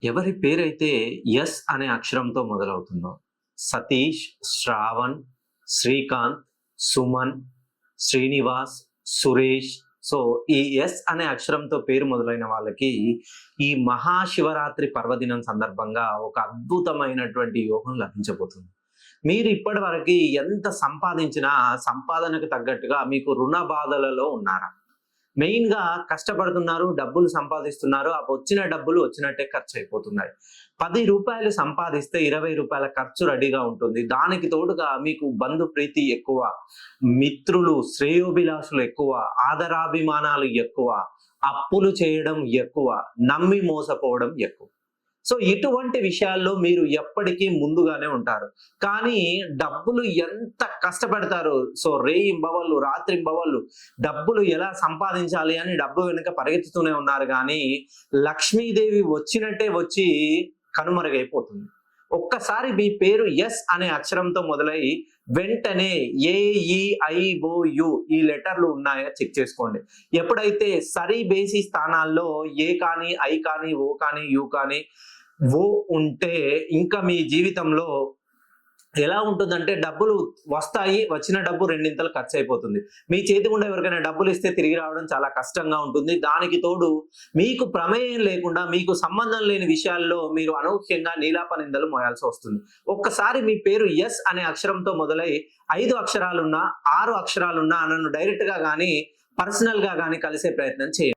ఎవరి పేరైతే ఎస్ అనే అక్షరంతో మొదలవుతుందో సతీష్, శ్రావణ్, శ్రీకాంత్, సుమన్, శ్రీనివాస్, సురేష్. సో ఈ ఎస్ అనే అక్షరంతో పేరు మొదలైన వాళ్ళకి ఈ మహాశివరాత్రి పర్వదినం సందర్భంగా ఒక అద్భుతమైనటువంటి యోగం లభించబోతుంది. మీరు ఇప్పటి వరకు ఎంత సంపాదించినా సంపాదనకు తగ్గట్టుగా మీకు రుణ బాధలలో ఉన్నారా? మెయిన్ గా కష్టపడుతున్నారు, డబ్బులు సంపాదిస్తున్నారు, ఆ వచ్చిన డబ్బులు వచ్చినట్టే ఖర్చు అయిపోతున్నాయి. రూ. 10 సంపాదిస్తే రూ. 20 ఖర్చు రెడీగా ఉంటుంది. దానికి తోడుగా మీకు బంధు ప్రీతి ఎక్కువ, మిత్రులు శ్రేయోభిలాషులు ఎక్కువ, ఆదరాభిమానాలు ఎక్కువ, అప్పులు చేయడం ఎక్కువ, నమ్మి మోసపోవడం ఎక్కువ. సో ఇటువంటి విషయాల్లో మీరు ఎప్పటికీ ముందుగానే ఉంటారు. కానీ డబ్బులు ఎంత కష్టపడతారు. సో రేయింబవళ్ళు, రాత్రింబవళ్ళు డబ్బులు ఎలా సంపాదించాలి అని డబ్బు వెనుక పరిగెత్తుతూనే ఉన్నారు. కానీ లక్ష్మీదేవి వచ్చినట్టే వచ్చి కనుమరుగైపోతుంది. ఒక్కసారి మీ పేరు ఎస్ అనే అక్షరంతో మొదలై వెంటనే AEIOU ఈ లెటర్లు ఉన్నాయో చెక్ చేసుకోండి. ఎప్పుడైతే సరి బేసి స్థానాల్లో ఏ కానీ, ఐ కానీ, ఓ కానీ, యు కానీ, ఓ ఉంటే ఇంకా మీ జీవితంలో ఎలా ఉంటుందంటే డబ్బులు వస్తాయి, వచ్చిన డబ్బు రెండింతలు ఖర్చు అయిపోతుంది. మీ చేతి గుండా ఎవరికైనా డబ్బులు ఇస్తే తిరిగి రావడం చాలా కష్టంగా ఉంటుంది. దానికి తోడు మీకు ప్రమేయం లేకుండా, మీకు సంబంధం లేని విషయాల్లో మీరు అనూహ్యంగా నీలాప నిందలు మోయాల్సి వస్తుంది. ఒక్కసారి మీ పేరు ఎస్ అనే అక్షరంతో మొదలై 5 అక్షరాలున్నా, 6 అక్షరాలున్నా నన్ను డైరెక్ట్ గా కానీ, పర్సనల్ గా కానీ కలిసే ప్రయత్నం చేయండి.